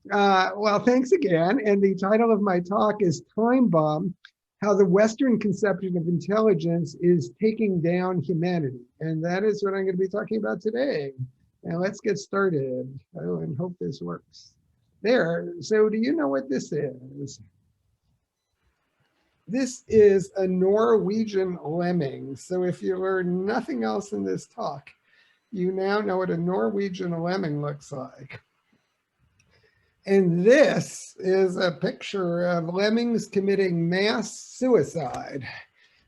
Well, thanks again. And the title of my talk is Time Bomb, How the Western Conception of Intelligence is Taking Down Humanity. And that is what I'm going to be talking about today. Now let's get started. Oh, and hope this works. There. So do you know what this is? This is a Norwegian lemming. So if you learn nothing else in this talk, you now know what a Norwegian lemming looks like. And this is a picture of lemmings committing mass suicide.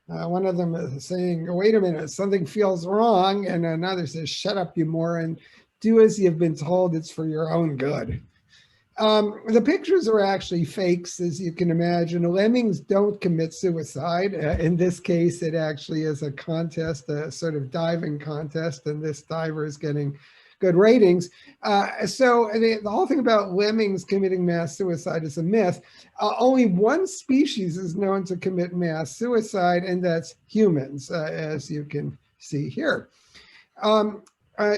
One of them is saying, wait a minute, something feels wrong. And another says, shut up, you moron. Do as you've been told, it's for your own good. The pictures are actually fakes, as you can imagine. Lemmings don't commit suicide. In this case, it actually is a contest, a sort of diving contest, and this diver is getting good ratings. So the whole thing about lemmings committing mass suicide is a myth. Only one species is known to commit mass suicide, and that's humans, as you can see here. Uh,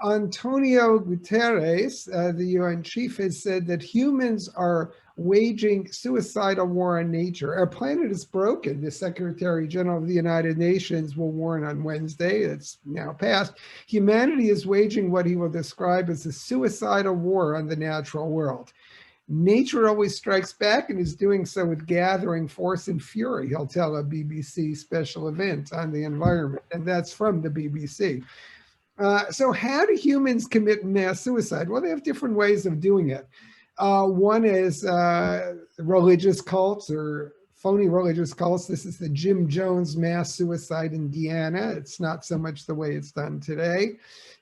Antonio Guterres, the UN chief, has said that humans are waging suicidal war on nature. Our planet is broken. The Secretary General of the United Nations will warn on Wednesday, it's now passed. Humanity is waging what he will describe as a suicidal war on the natural world. Nature always strikes back and is doing so with gathering force and fury, he'll tell a BBC special event on the environment, and that's from the BBC. So how do humans commit mass suicide? Well, they have different ways of doing it. One is religious cults or phony religious cults. This is the Jim Jones mass suicide in Guyana. It's not so much the way it's done today.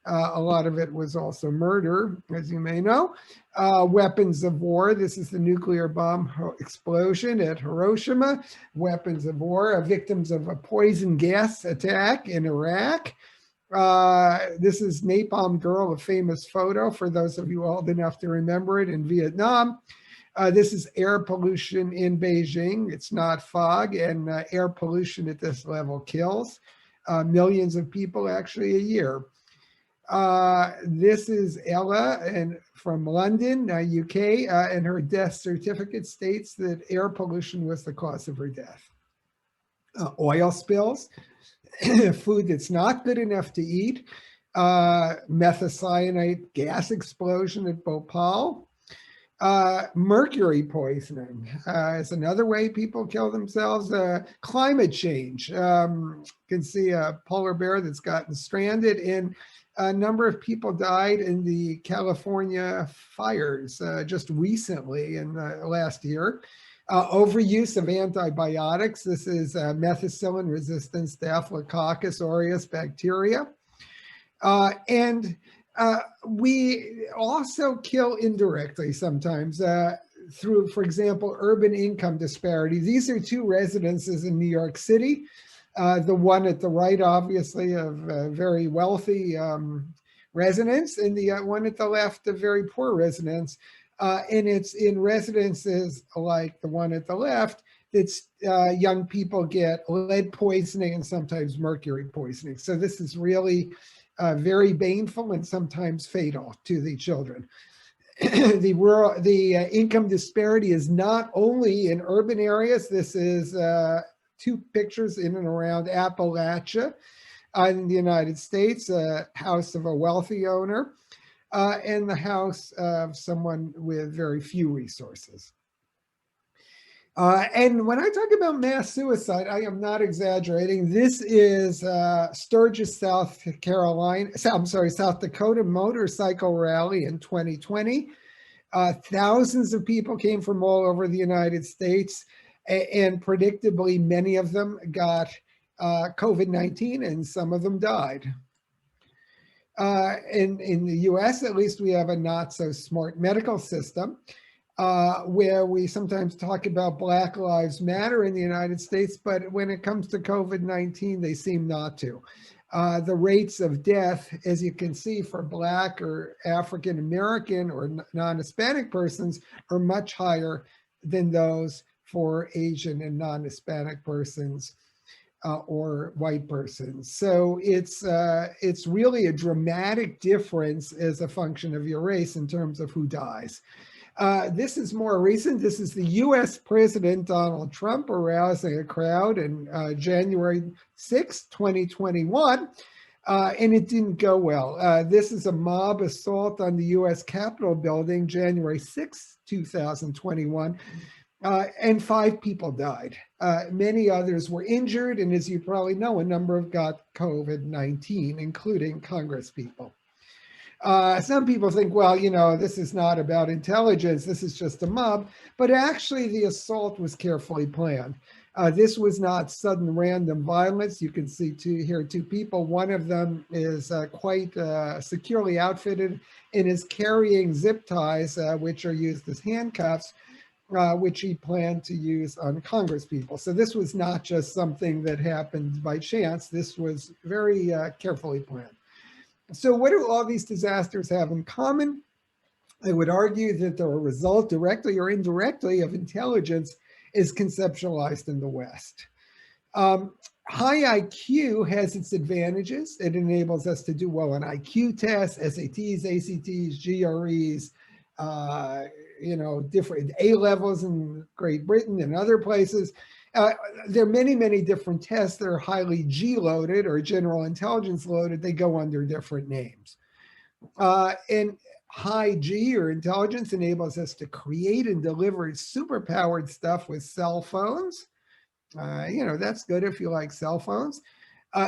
A lot of it was also murder, as you may know. Weapons of war. This is the nuclear bomb explosion at Hiroshima. Weapons of war. Victims of a poison gas attack in Iraq. This is Napalm Girl, a famous photo for those of you old enough to remember it, in Vietnam. This is air pollution in Beijing. It's not fog, and air pollution at this level kills millions of people actually a year. This is Ella from London, UK, and her death certificate states that air pollution was the cause of her death. Oil spills. Food that's not good enough to eat, methicyanate gas explosion at Bhopal, mercury poisoning is another way people kill themselves. Climate change. You can see a polar bear that's gotten stranded, and a number of people died in the California fires just recently in the last year. Overuse of antibiotics. This is methicillin-resistant Staphylococcus aureus bacteria. And we also kill indirectly sometimes through, for example, urban income disparity. These are two residences in New York City. The one at the right, obviously, of very wealthy residents, and the one at the left of very poor residents. And it's in residences like the one at the left that young people get lead poisoning and sometimes mercury poisoning. So this is really very baneful and sometimes fatal to the children. The income disparity is not only in urban areas. This is two pictures in and around Appalachia in the United States, a house of a wealthy owner. And the house of someone with very few resources. And when I talk about mass suicide, I am not exaggerating. This is Sturgis, South Dakota motorcycle rally in 2020. Thousands of people came from all over the United States, and predictably, many of them got COVID-19, and some of them died. In the US, at least, we have a not so smart medical system where we sometimes talk about Black Lives Matter in the United States, but when it comes to COVID-19, they seem not to. The rates of death, as you can see, for Black or African American or non-Hispanic persons are much higher than those for Asian and non-Hispanic persons. or white person. So it's really a dramatic difference as a function of your race in terms of who dies. This is more recent. This is the US President Donald Trump arousing a crowd in January 6, 2021, and it didn't go well. This is a mob assault on the US Capitol building, January 6, 2021, and 5 people died. Many others were injured, and as you probably know, a number have got COVID-19, including Congress people. Some people think, well, you know, this is not about intelligence, this is just a mob, but actually the assault was carefully planned. This was not sudden random violence. You can see here two people. One of them is quite securely outfitted and is carrying zip ties, which are used as handcuffs, which he planned to use on Congress people. So this was not just something that happened by chance. This was very carefully planned. So what do all these disasters have in common? I would argue that they're a result, directly or indirectly, of intelligence as conceptualized in the West. High IQ has its advantages. It enables us to do well on IQ tests, SATs, ACTs, GREs, you know, different A levels in Great Britain and other places. There are many, many different tests that are highly G-loaded or general intelligence loaded. They go under different names. And high G or intelligence enables us to create and deliver superpowered stuff with cell phones. You know, that's good if you like cell phones.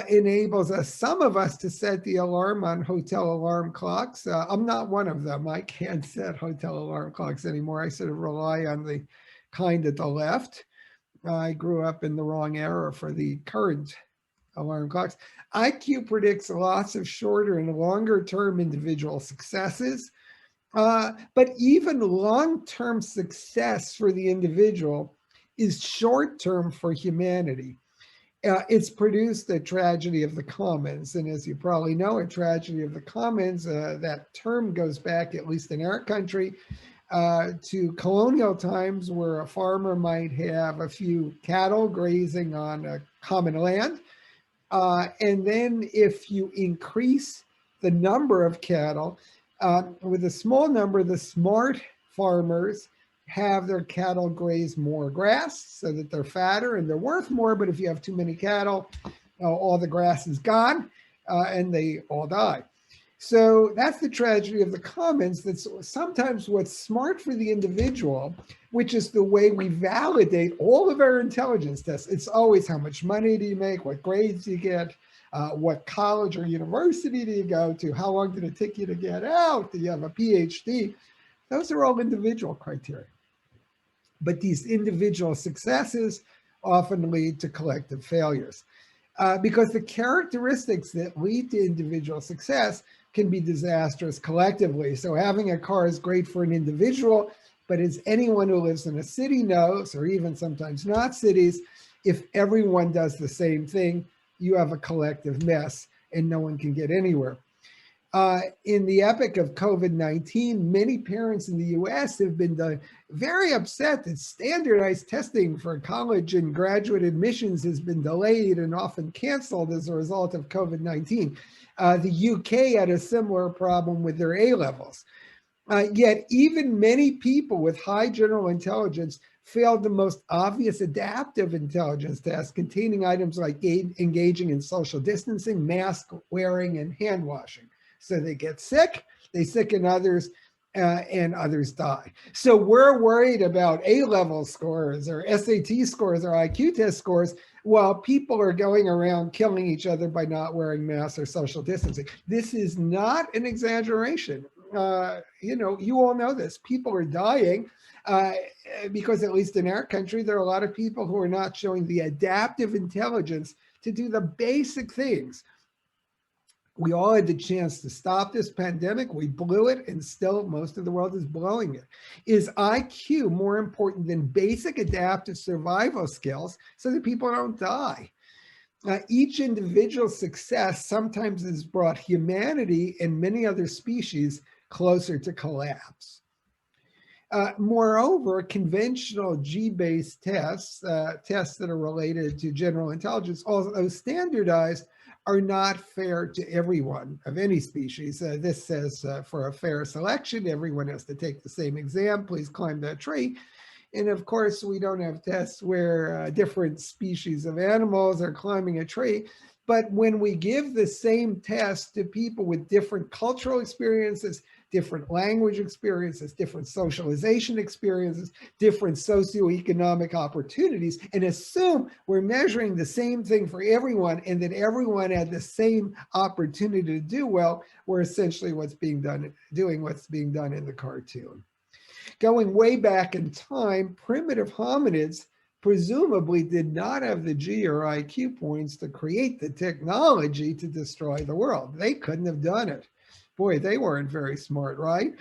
Enables us, some of us, to set the alarm on hotel alarm clocks. I'm not one of them. I can't set hotel alarm clocks anymore. I sort of rely on the kind at the left. I grew up in the wrong era for the current alarm clocks. IQ predicts lots of shorter and longer term individual successes, but even long-term success for the individual is short-term for humanity. It's produced a tragedy of the commons. And as you probably know, a tragedy of the commons, that term goes back, at least in our country, to colonial times, where a farmer might have a few cattle grazing on a common land. And then if you increase the number of cattle, with a small number, the smart farmers have their cattle graze more grass so that they're fatter and they're worth more. But if you have too many cattle, all the grass is gone and they all die. So that's the tragedy of the commons. That's sometimes what's smart for the individual, which is the way we validate all of our intelligence tests. It's always how much money do you make, what grades do you get, what college or university do you go to, how long did it take you to get out, do you have a PhD? Those are all individual criteria. But these individual successes often lead to collective failures because the characteristics that lead to individual success can be disastrous collectively. So having a car is great for an individual, but as anyone who lives in a city knows, or even sometimes not cities, if everyone does the same thing, you have a collective mess and no one can get anywhere. In the epic of COVID-19, many parents in the US have been very upset that standardized testing for college and graduate admissions has been delayed and often canceled as a result of COVID-19. The UK had a similar problem with their A levels. Yet even many people with high general intelligence failed the most obvious adaptive intelligence tests, containing items like engaging in social distancing, mask wearing, and hand washing. So they get sick, they sicken others, and others die. So we're worried about A-level scores or SAT scores or IQ test scores while people are going around killing each other by not wearing masks or social distancing. This is not an exaggeration. You know, you all know this. People are dying because, at least in our country, there are a lot of people who are not showing the adaptive intelligence to do the basic things. We all had the chance to stop this pandemic. We blew it, and still most of the world is blowing it. Is IQ more important than basic adaptive survival skills so that people don't die? Each individual success sometimes has brought humanity and many other species closer to collapse. Moreover, conventional G-based tests, tests that are related to general intelligence, although standardized, are not fair to everyone of any species. This says for a fair selection, everyone has to take the same exam. Please climb that tree. And of course, we don't have tests where different species of animals are climbing a tree. But when we give the same test to people with different cultural experiences, different language experiences, different socialization experiences, different socioeconomic opportunities, and assume we're measuring the same thing for everyone and that everyone had the same opportunity to do well, we're essentially doing what's being done in the cartoon. Going way back in time, primitive hominids presumably did not have the G or IQ points to create the technology to destroy the world. They couldn't have done it. Boy, they weren't very smart, right?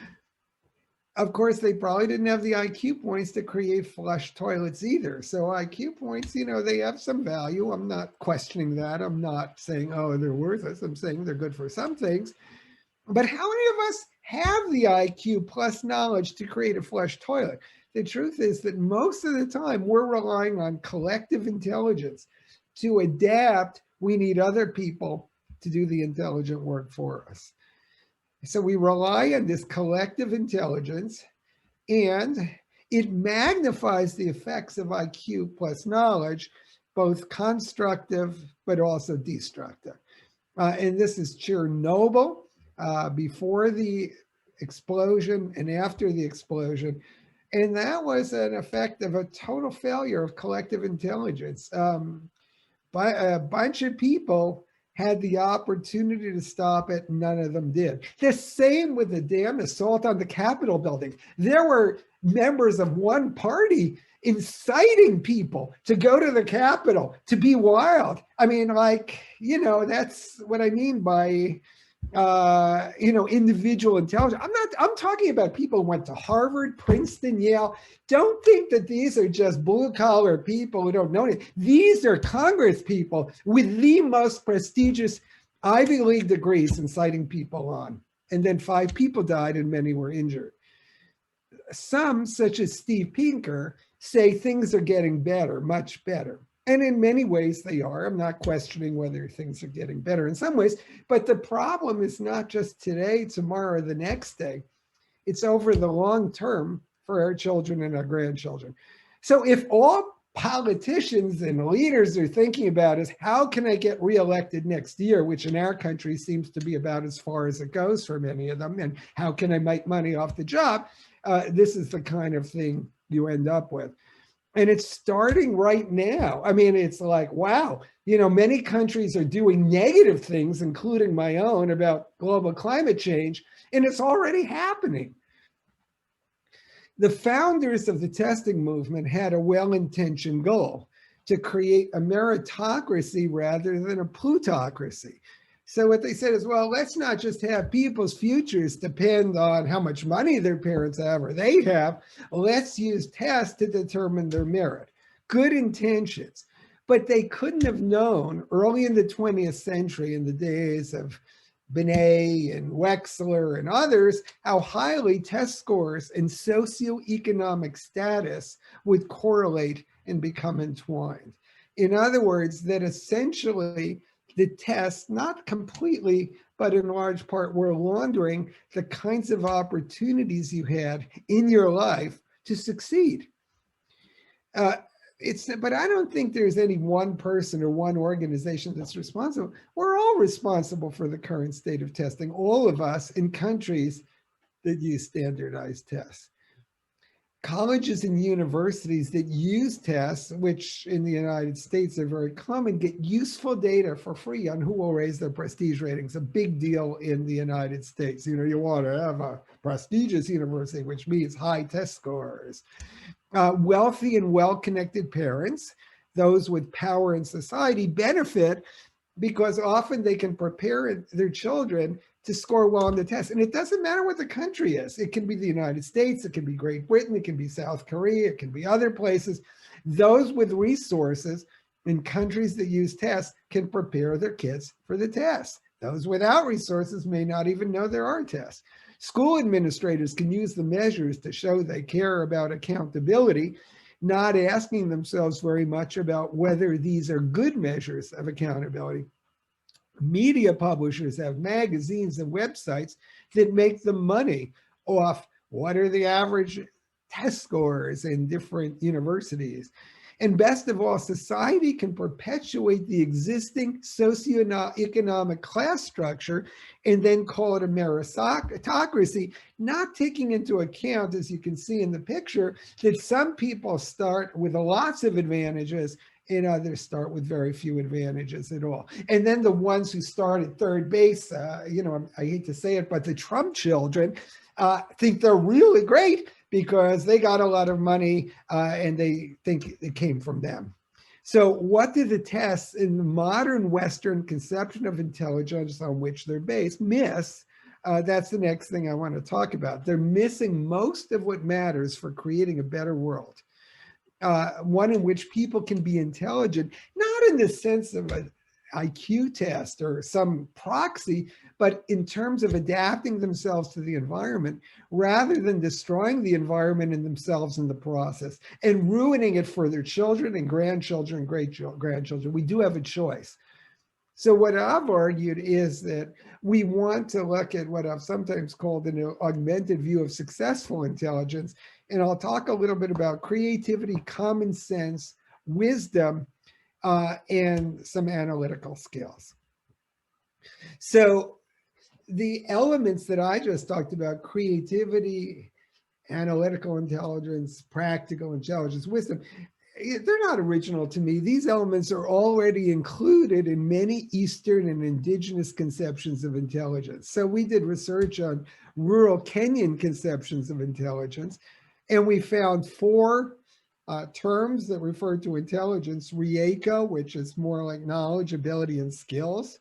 Of course, they probably didn't have the IQ points to create flush toilets either. So IQ points, you know, they have some value. I'm not questioning that. I'm not saying, oh, they're worthless. I'm saying they're good for some things. But how many of us have the IQ plus knowledge to create a flush toilet? The truth is that most of the time we're relying on collective intelligence. To adapt, we need other people to do the intelligent work for us. So we rely on this collective intelligence, and it magnifies the effects of IQ plus knowledge, both constructive but also destructive. And this is Chernobyl. Before the explosion and after the explosion. And that was an effect of a total failure of collective intelligence. But a bunch of people had the opportunity to stop it. None of them did. The same with the damn assault on the Capitol building. There were members of one party inciting people to go to the Capitol, to be wild. I mean, like, you know, that's what I mean by individual intelligence. I'm talking about people who went to Harvard, Princeton, Yale. Don't think that these are just blue collar people who don't know anything. These are Congress people with the most prestigious Ivy League degrees inciting people on. And then 5 people died and many were injured. Some, such as Steve Pinker, say things are getting better, much better. And in many ways they are. I'm not questioning whether things are getting better in some ways, but the problem is not just today, tomorrow, or the next day. It's over the long term for our children and our grandchildren. So if all politicians and leaders are thinking about is how can I get reelected next year, which in our country seems to be about as far as it goes for many of them, and how can I make money off the job, this is the kind of thing you end up with. And it's starting right now. I mean, it's like, wow, you know, many countries are doing negative things, including my own, about global climate change, and it's already happening. The founders of the testing movement had a well-intentioned goal to create a meritocracy rather than a plutocracy. So what they said is, well, let's not just have people's futures depend on how much money their parents have or they have. Let's use tests to determine their merit. Good intentions. But they couldn't have known early in the 20th century, in the days of Binet and Wechsler and others, how highly test scores and socioeconomic status would correlate and become entwined. In other words, that essentially the tests, not completely, but in large part, were laundering the kinds of opportunities you had in your life to succeed. But I don't think there's any one person or one organization that's responsible. We're all responsible for the current state of testing, all of us in countries that use standardized tests. Colleges and universities that use tests, which in the United States are very common, get useful data for free on who will raise their prestige ratings. A big deal in the United States. You know, you want to have a prestigious university, which means high test scores. Wealthy and well-connected parents, those with power in society, benefit because often they can prepare their children to score well on the test. And it doesn't matter what the country is. It can be the United States, it can be Great Britain, it can be South Korea, it can be other places. Those with resources in countries that use tests can prepare their kids for the test. Those without resources may not even know there are tests. School administrators can use the measures to show they care about accountability, not asking themselves very much about whether these are good measures of accountability. Media publishers have magazines and websites that make them money off what are the average test scores in different universities. And best of all, society can perpetuate the existing socioeconomic class structure and then call it a meritocracy, not taking into account, as you can see in the picture, that some people start with lots of advantages and others start with very few advantages at all. And then the ones who start at third base, I hate to say it, but the Trump children think they're really great because they got a lot of money and they think it came from them. So what do the tests in the modern Western conception of intelligence on which they're based miss? That's the next thing I want to talk about. They're missing most of what matters for creating a better world. One in which people can be intelligent, not in the sense of an IQ test or some proxy, but in terms of adapting themselves to the environment rather than destroying the environment and themselves in the process and ruining it for their children and grandchildren and great-grandchildren. We do have a choice. So what I've argued is that we want to look at what I've sometimes called an augmented view of successful intelligence. And I'll talk a little bit about creativity, common sense, wisdom, and some analytical skills. So the elements that I just talked about, creativity, analytical intelligence, practical intelligence, wisdom, they're not original to me. These elements are already included in many Eastern and indigenous conceptions of intelligence. So we did research on rural Kenyan conceptions of intelligence, and we found 4 terms that refer to intelligence: Rieko, which is more like knowledge, ability, and skills.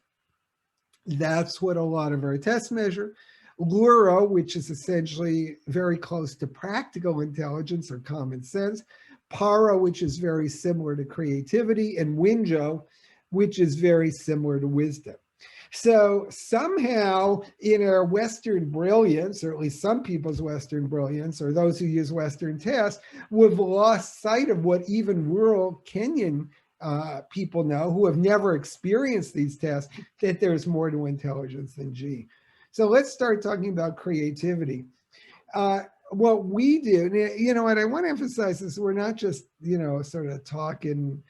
That's what a lot of our tests measure. Luro, which is essentially very close to practical intelligence or common sense. Paro, which is very similar to creativity. And Winjo, which is very similar to wisdom. So somehow in our Western brilliance, or at least some people's Western brilliance, or those who use Western tests, we've lost sight of what even rural Kenyan people know who have never experienced these tests, that there's more to intelligence than G. So let's start talking about creativity. What we do, and I want to emphasize this, we're not just, sort of talking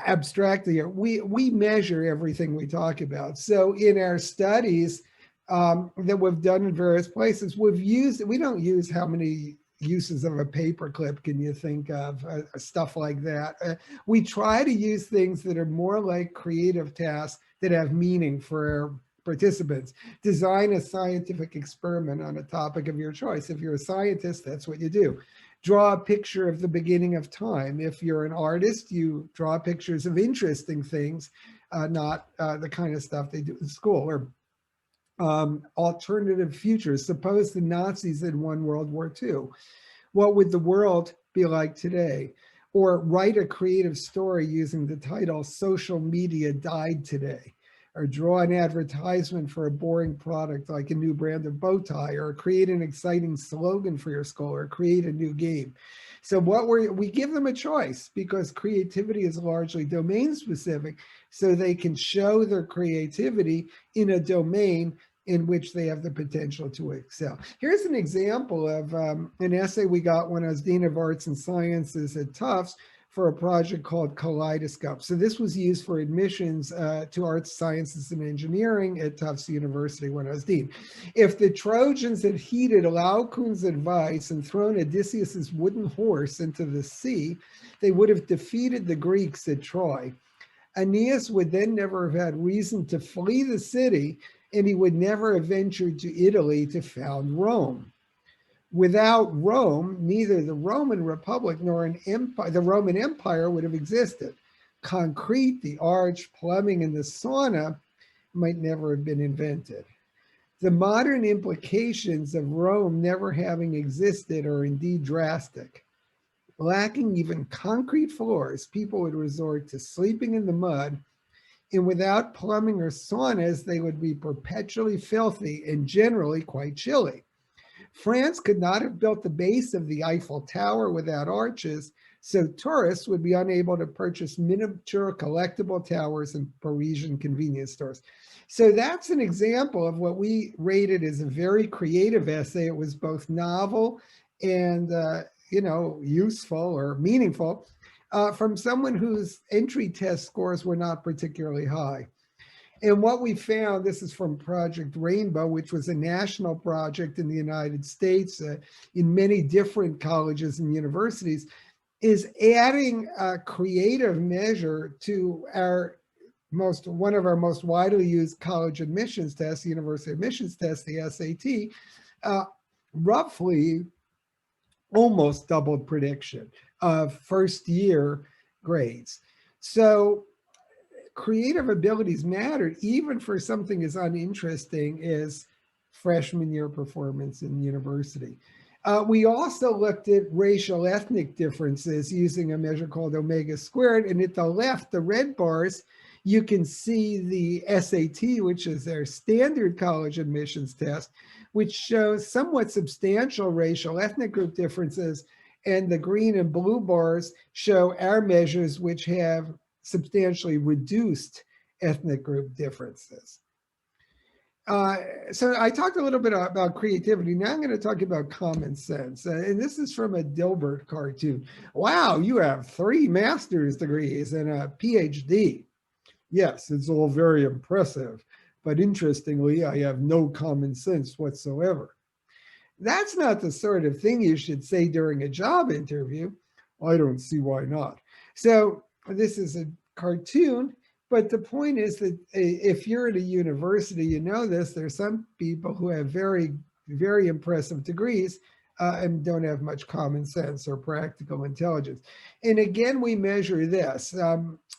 abstractly here. We measure everything we talk about. So in our studies that we've done in various places, we don't use how many uses of a paperclip can you think of, stuff like that. We try to use things that are more like creative tasks that have meaning for our participants. Design a scientific experiment on a topic of your choice. If you're a scientist, that's what you do. Draw a picture of the beginning of time. If you're an artist, you draw pictures of interesting things, not the kind of stuff they do in school. Or alternative futures. Suppose the Nazis had won World War II. What would the world be like today? Or write a creative story using the title "Social Media Died Today." Or draw an advertisement for a boring product like a new brand of bow tie, or create an exciting slogan for your school, or create a new game. So we give them a choice because creativity is largely domain specific, so they can show their creativity in a domain in which they have the potential to excel. Here's an example of an essay we got when I was Dean of Arts and Sciences at Tufts for a project called Kaleidoscope. So this was used for admissions to arts, sciences, and engineering at Tufts University when I was dean. If the Trojans had heeded Laocoon's advice and thrown Odysseus's wooden horse into the sea, they would have defeated the Greeks at Troy. Aeneas would then never have had reason to flee the city, and he would never have ventured to Italy to found Rome. Without Rome, neither the Roman Republic nor the Roman Empire would have existed. Concrete, the arch, plumbing, and the sauna might never have been invented. The modern implications of Rome never having existed are indeed drastic. Lacking even concrete floors, people would resort to sleeping in the mud, and without plumbing or saunas, they would be perpetually filthy and generally quite chilly. France could not have built the base of the Eiffel Tower without arches, so tourists would be unable to purchase miniature collectible towers in Parisian convenience stores. So that's an example of what we rated as a very creative essay. It was both novel and useful or meaningful from someone whose entry test scores were not particularly high. And what we found, this is from Project Rainbow, which was a national project in the United States in many different colleges and universities, is adding a creative measure to one of our most widely used college admissions tests, the university admissions test, the SAT, roughly almost doubled prediction of first year grades. So creative abilities mattered even for something as uninteresting as freshman year performance in university. We also looked at racial ethnic differences using a measure called omega squared. And at the left, the red bars, you can see the SAT, which is their standard college admissions test, which shows somewhat substantial racial ethnic group differences. And the green and blue bars show our measures, which have substantially reduced ethnic group differences. So I talked a little bit about creativity. Now I'm going to talk about common sense. And this is from a Dilbert cartoon. Wow, you have 3 master's degrees and a PhD. Yes, it's all very impressive. But interestingly, I have no common sense whatsoever. That's not the sort of thing you should say during a job interview. I don't see why not. So this is a cartoon, but the point is that if you're at a university, you know this, there's some people who have very, very impressive degrees and don't have much common sense or practical intelligence. And again, we measure this.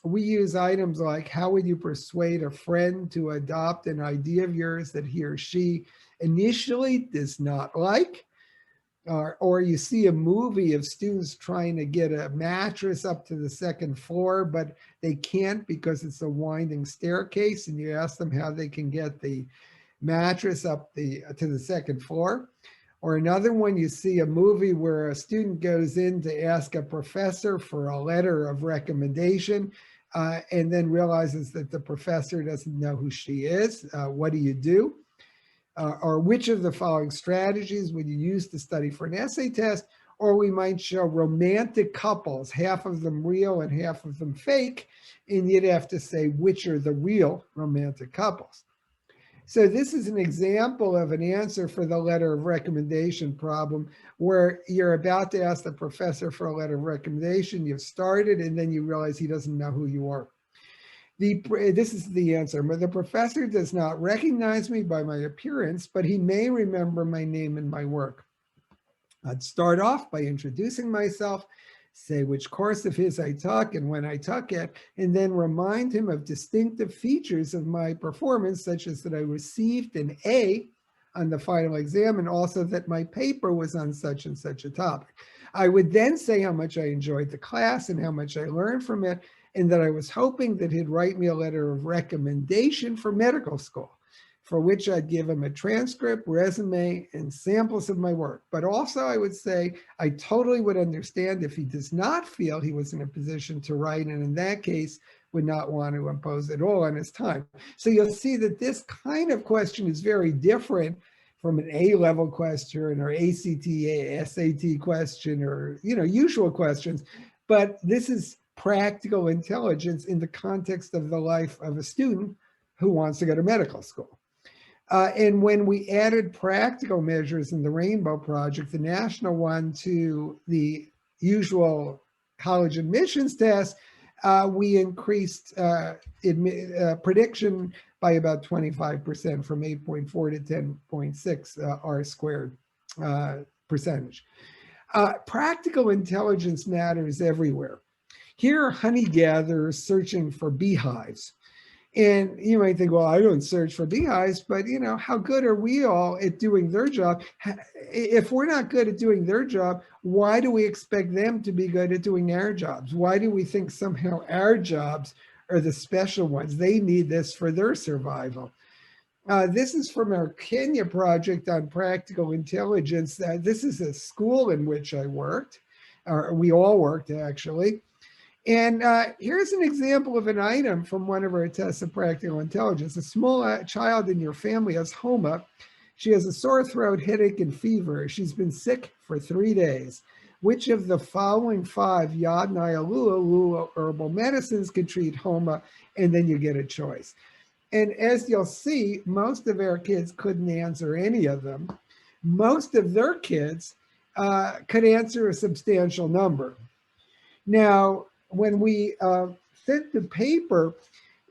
We use items like, how would you persuade a friend to adopt an idea of yours that he or she initially does not like? Or you see a movie of students trying to get a mattress up to the 2nd floor, but they can't because it's a winding staircase, and you ask them how they can get the mattress up to the 2nd floor. Or another one, you see a movie where a student goes in to ask a professor for a letter of recommendation and then realizes that the professor doesn't know who she is. What do you do? Or which of the following strategies would you use to study for an essay test? Or we might show romantic couples, half of them real and half of them fake, and you'd have to say which are the real romantic couples. So this is an example of an answer for the letter of recommendation problem, where you're about to ask the professor for a letter of recommendation, you've started, and then you realize he doesn't know who you are. This is the answer. The professor does not recognize me by my appearance, but he may remember my name and my work. I'd start off by introducing myself, say which course of his I took and when I took it, and then remind him of distinctive features of my performance, such as that I received an A on the final exam and also that my paper was on such and such a topic. I would then say how much I enjoyed the class and how much I learned from it, and that I was hoping that he'd write me a letter of recommendation for medical school, for which I'd give him a transcript, resume, and samples of my work. But also I would say I totally would understand if he does not feel he was in a position to write, and in that case would not want to impose it all on his time. So you'll see that this kind of question is very different from an A-level question or ACT, SAT question or usual questions, but this is practical intelligence in the context of the life of a student who wants to go to medical school. And when we added practical measures in the Rainbow Project, the national one, to the usual college admissions test, we increased prediction by about 25% from 8.4 to 10.6 R squared percentage. Practical intelligence matters everywhere. Here are honey gatherers searching for beehives. And you might think, well, I don't search for beehives, but how good are we all at doing their job? If we're not good at doing their job, why do we expect them to be good at doing our jobs? Why do we think somehow our jobs are the special ones? They need this for their survival. This is from our Kenya project on practical intelligence. This is a school in which I worked, or we all worked actually. And here's an example of an item from one of our tests of practical intelligence. A small child in your family has homa. She has a sore throat, headache, and fever. She's been sick for 3 days. Which of the following 5 Yadnaya Lula herbal medicines can treat homa? And then you get a choice. And as you'll see, most of our kids couldn't answer any of them. Most of their kids could answer a substantial number. Now, when we sent the paper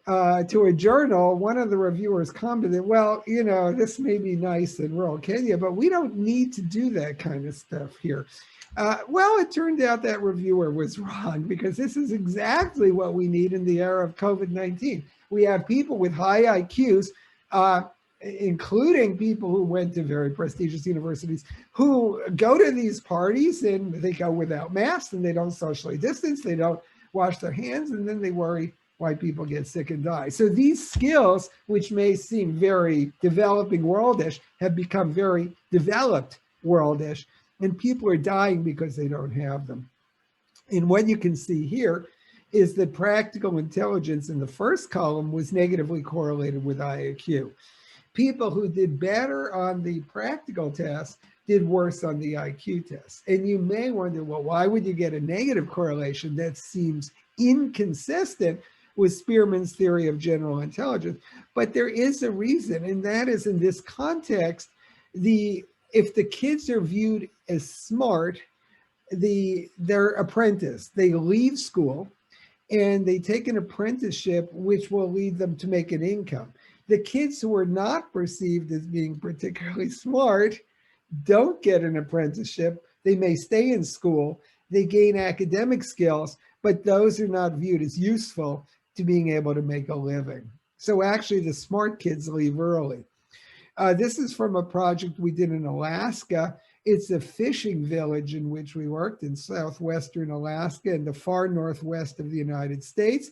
to a journal, one of the reviewers commented, well, you know, this may be nice in rural Kenya, but we don't need to do that kind of stuff here. Well, it turned out that reviewer was wrong, because this is exactly what we need in the era of COVID-19. We have people with high IQs, including people who went to very prestigious universities, who go to these parties and they go without masks and they don't socially distance, they don't wash their hands, and then they worry why people get sick and die. So these skills, which may seem very developing worldish, have become very developed worldish, and people are dying because they don't have them. And what you can see here is that practical intelligence in the first column was negatively correlated with IQ. People who did better on the practical test did worse on the IQ test. And you may wonder, well, why would you get a negative correlation? That seems inconsistent with Spearman's theory of general intelligence. But there is a reason, and that is, in this context, if the kids are viewed as smart, they're apprentice. They leave school and they take an apprenticeship, which will lead them to make an income. The kids who are not perceived as being particularly smart don't get an apprenticeship. They may stay in school, they gain academic skills, but those are not viewed as useful to being able to make a living. So actually the smart kids leave early. This is from a project we did in Alaska. It's a fishing village in which we worked in southwestern Alaska and the far northwest of the United States.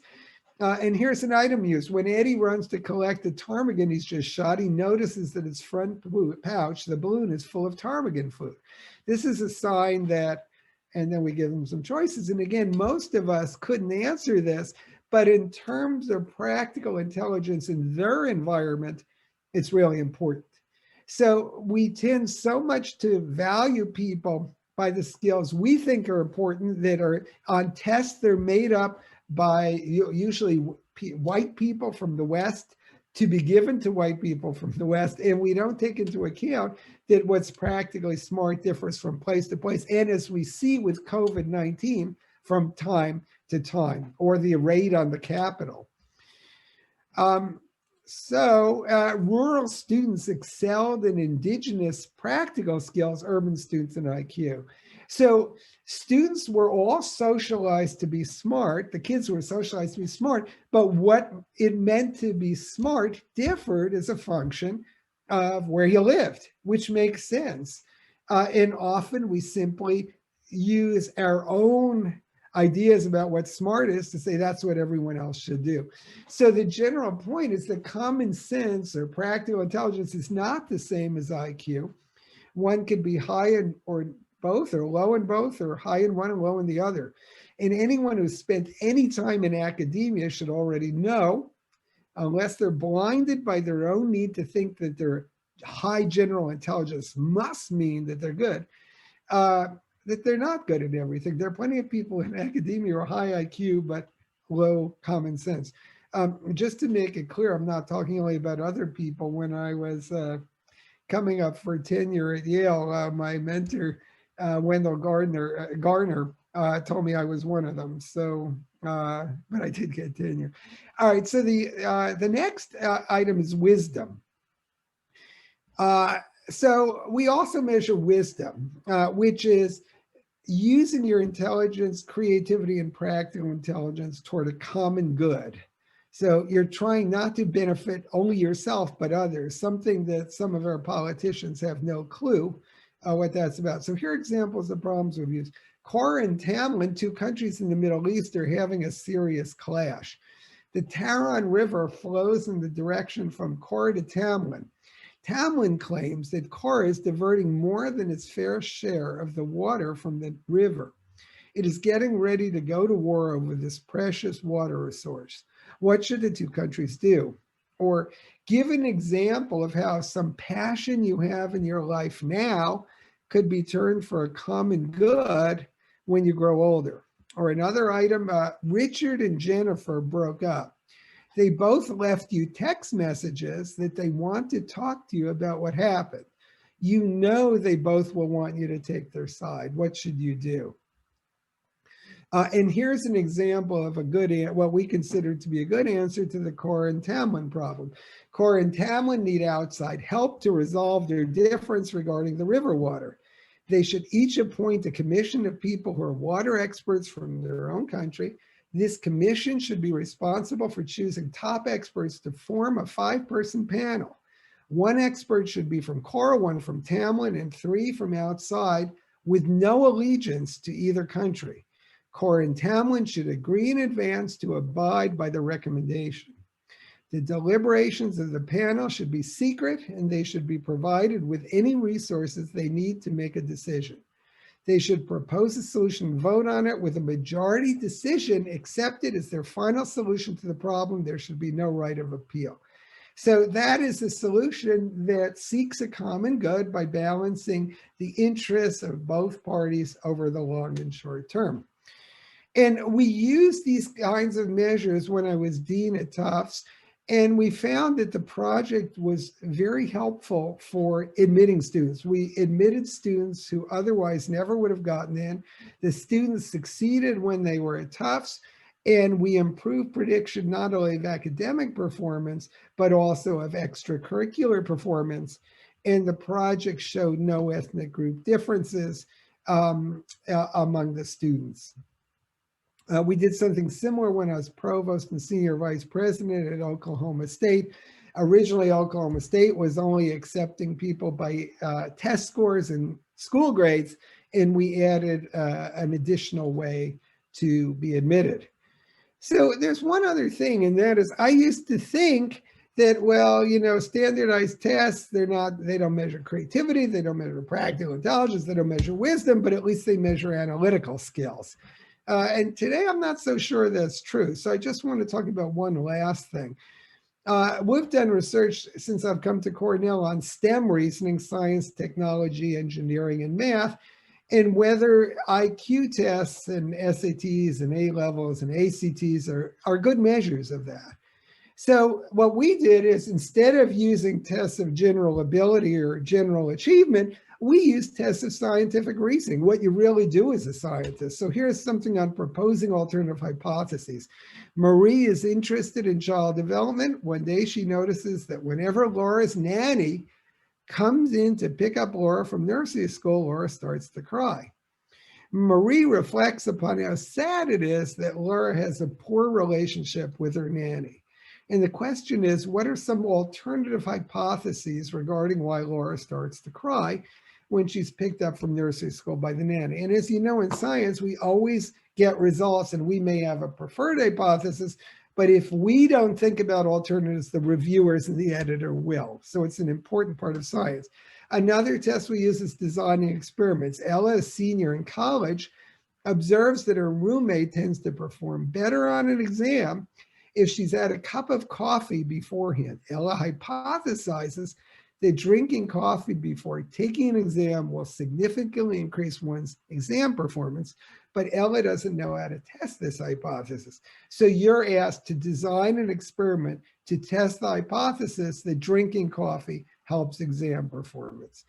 And here's an item used. When Eddie runs to collect the ptarmigan he's just shot, he notices that its front pouch, the balloon, is full of ptarmigan food. This is a sign that, and then we give them some choices. And again, most of us couldn't answer this, but in terms of practical intelligence in their environment, it's really important. So we tend so much to value people by the skills we think are important, that are on tests. They're made up by usually white people from the West, to be given to white people from the West. And we don't take into account that what's practically smart differs from place to place. And as we see with COVID-19, from time to time, or the raid on the Capitol. Rural students excelled in indigenous practical skills, urban students in IQ. So students were all socialized to be smart. The kids were socialized to be smart, but what it meant to be smart differed as a function of where you lived, which makes sense. And often we simply use our own ideas about what smart is to say that's what everyone else should do. So the general point is that common sense or practical intelligence is not the same as IQ. One could be high in or both, or low in both, or high in one and low in the other. And anyone who's spent any time in academia should already know, unless they're blinded by their own need to think that their high general intelligence must mean that they're good, that they're not good at everything. There are plenty of people in academia who are high IQ, but low common sense. Just to make it clear, I'm not talking only about other people. When I was coming up for tenure at Yale, my mentor, Wendell Garner, told me I was one of them. So, but I did get tenure. All right, so the next item is wisdom. So we also measure wisdom, which is using your intelligence, creativity, and practical intelligence toward a common good. So you're trying not to benefit only yourself, but others, something that some of our politicians have no clue what that's about. So here are examples of problems we've used. Cora and Tamlin, 2 countries in the Middle East, are having a serious clash. The Taron River flows in the direction from Kor to Tamlin. Tamlin claims that Kor is diverting more than its fair share of the water from the river. It is getting ready to go to war over this precious water resource. What should the two countries do? Or give an example of how some passion you have in your life now could be turned for a common good when you grow older. Or another item, Richard and Jennifer broke up. They both left you text messages that they want to talk to you about what happened. You know they both will want you to take their side. What should you do? And here's an example of what we consider to be a good answer to the Kor and Tamlin problem. Kor and Tamlin need outside help to resolve their difference regarding the river water. They should each appoint a commission of people who are water experts from their own country. This commission should be responsible for choosing top experts to form a 5-person panel. 1 expert should be from Kor, 1 from Tamlin, and 3 from outside, with no allegiance to either country. Kor and Tamlin should agree in advance to abide by the recommendation. The deliberations of the panel should be secret, and they should be provided with any resources they need to make a decision. They should propose a solution and vote on it with a majority decision accepted as their final solution to the problem. There should be no right of appeal. So that is a solution that seeks a common good by balancing the interests of both parties over the long and short term. And we used these kinds of measures when I was dean at Tufts, and we found that the project was very helpful for admitting students. We admitted students who otherwise never would have gotten in. The students succeeded when they were at Tufts, and we improved prediction not only of academic performance, but also of extracurricular performance. And the project showed no ethnic group differences among the students. We did something similar when I was provost and senior vice president at Oklahoma State. Originally, Oklahoma State was only accepting people by test scores and school grades, and we added an additional way to be admitted. So there's one other thing, and that is I used to think that, well, standardized tests, they don't measure creativity, they don't measure practical intelligence, they don't measure wisdom, but at least they measure analytical skills. And today I'm not so sure that's true. So I just want to talk about one last thing. We've done research since I've come to Cornell on STEM reasoning, science, technology, engineering, and math, and whether IQ tests and SATs and A-levels and ACTs are good measures of that. So what we did is, instead of using tests of general ability or general achievement, we use tests of scientific reasoning, what you really do as a scientist. So here's something on proposing alternative hypotheses. Marie is interested in child development. One day she notices that whenever Laura's nanny comes in to pick up Laura from nursery school, Laura starts to cry. Marie reflects upon how sad it is that Laura has a poor relationship with her nanny. And the question is, what are some alternative hypotheses regarding why Laura starts to cry when she's picked up from nursery school by the nanny? And as you know, in science, we always get results, and we may have a preferred hypothesis, but if we don't think about alternatives, the reviewers and the editor will. So it's an important part of science. Another test we use is designing experiments. Ella, a senior in college, observes that her roommate tends to perform better on an exam if she's had a cup of coffee beforehand. Ella hypothesizes that drinking coffee before taking an exam will significantly increase one's exam performance, but Ella doesn't know how to test this hypothesis. So you're asked to design an experiment to test the hypothesis that drinking coffee helps exam performance.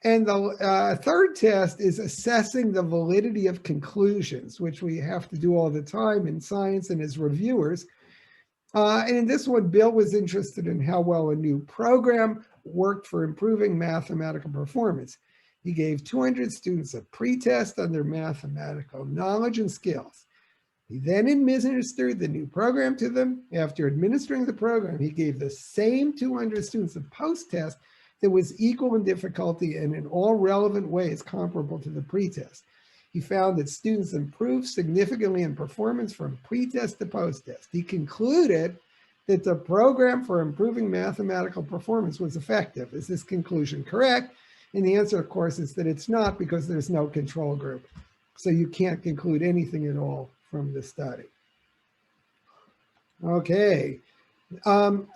And the third test is assessing the validity of conclusions, which we have to do all the time in science and as reviewers. And in this one, Bill was interested in how well a new program worked for improving mathematical performance. He gave 200 students a pretest on their mathematical knowledge and skills. He then administered the new program to them. After administering the program, he gave the same 200 students a post-test that was equal in difficulty and in all relevant ways comparable to the pretest. He found that students improved significantly in performance from pre-test to post-test. He concluded that the program for improving mathematical performance was effective. Is this conclusion correct? And the answer, of course, is that it's not, because there's no control group. So you can't conclude anything at all from the study. Okay.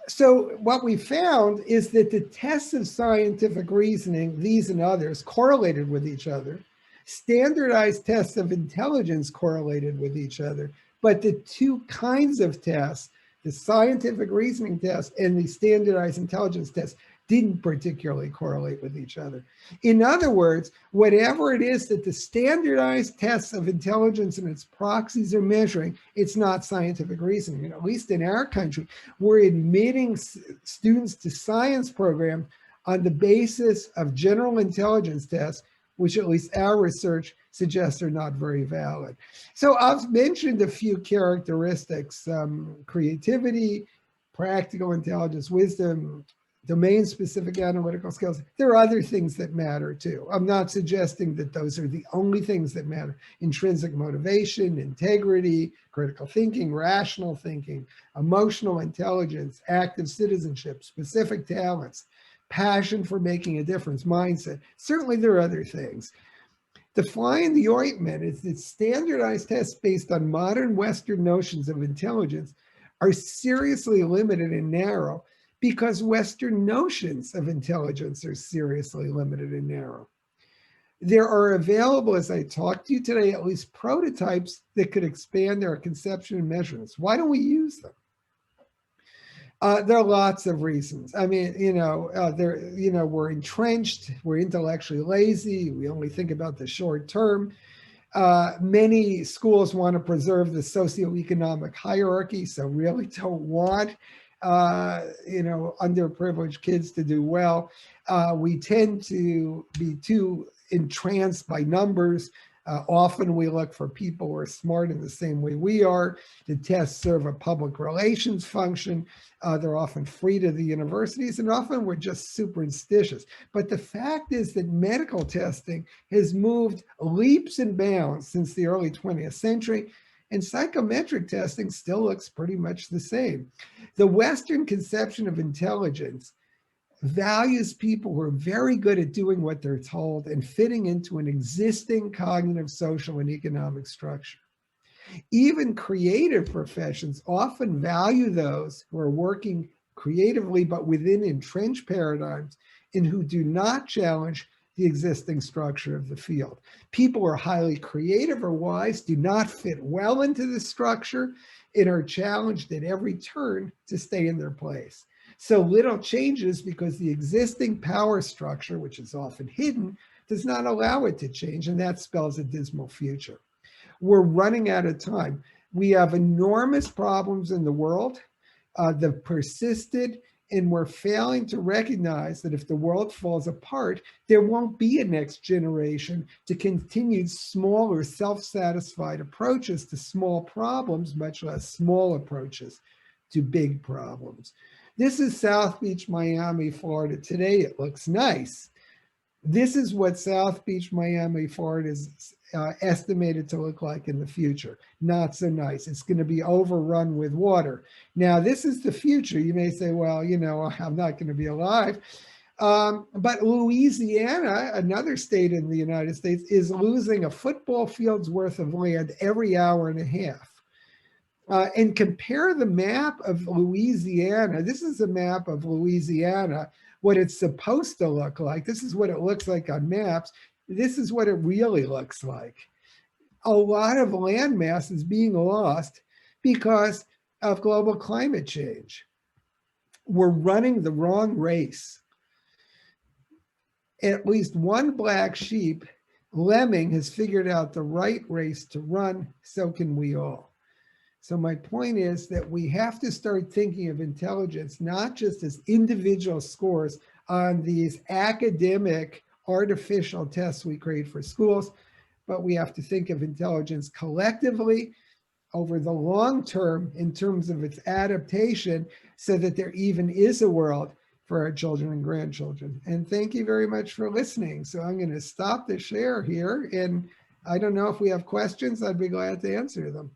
So what we found is that the tests of scientific reasoning, these and others, correlated with each other. Standardized tests of intelligence correlated with each other, but the two kinds of tests, the scientific reasoning test and the standardized intelligence test, didn't particularly correlate with each other. In other words, whatever it is that the standardized tests of intelligence and its proxies are measuring, it's not scientific reasoning. And at least in our country, we're admitting students to science programs on the basis of general intelligence tests, which at least our research suggests are not very valid. So I've mentioned a few characteristics: creativity, practical intelligence, wisdom, domain-specific analytical skills. There are other things that matter too. I'm not suggesting that those are the only things that matter. Intrinsic motivation, integrity, critical thinking, rational thinking, emotional intelligence, active citizenship, specific talents, passion for making a difference, mindset. Certainly there are other things. The fly in the ointment is that standardized tests based on modern Western notions of intelligence are seriously limited and narrow, because Western notions of intelligence are seriously limited and narrow. There are available, as I talked to you today, at least prototypes that could expand our conception and measurements. Why don't we use them? There are lots of reasons. I mean, we're entrenched, we're intellectually lazy, we only think about the short term. Many schools want to preserve the socioeconomic hierarchy, so really don't want underprivileged kids to do well. We tend to be too entranced by numbers. Often we look for people who are smart in the same way we are. The tests serve a public relations function. They're often free to the universities, and often we're just superstitious. But the fact is that medical testing has moved leaps and bounds since the early 20th century, and psychometric testing still looks pretty much the same. The Western conception of intelligence values people who are very good at doing what they're told and fitting into an existing cognitive, social, and economic structure. Even creative professions often value those who are working creatively but within entrenched paradigms and who do not challenge the existing structure of the field. People who are highly creative or wise do not fit well into the structure and are challenged at every turn to stay in their place. So little changes because the existing power structure, which is often hidden, does not allow it to change, and that spells a dismal future. We're running out of time. We have enormous problems in the world that persisted, and we're failing to recognize that if the world falls apart, there won't be a next generation to continue smaller, self-satisfied approaches to small problems, much less small approaches to big problems. This is South Beach, Miami, Florida. Today it looks nice. This is what South Beach, Miami, Florida is estimated to look like in the future. Not so nice. It's going to be overrun with water. Now, this is the future. You may say, well, I'm not going to be alive. But Louisiana, another state in the United States, is losing a football field's worth of land every hour and a half. And compare the map of Louisiana. This is a map of Louisiana, what it's supposed to look like. This is what it looks like on maps. This is what it really looks like. A lot of land mass is being lost because of global climate change. We're running the wrong race. At least one black sheep, lemming, has figured out the right race to run. So can we all. So my point is that we have to start thinking of intelligence not just as individual scores on these academic artificial tests we create for schools, but we have to think of intelligence collectively over the long term in terms of its adaptation so that there even is a world for our children and grandchildren. And thank you very much for listening. So I'm going to stop the share here and I don't know if we have questions. I'd be glad to answer them.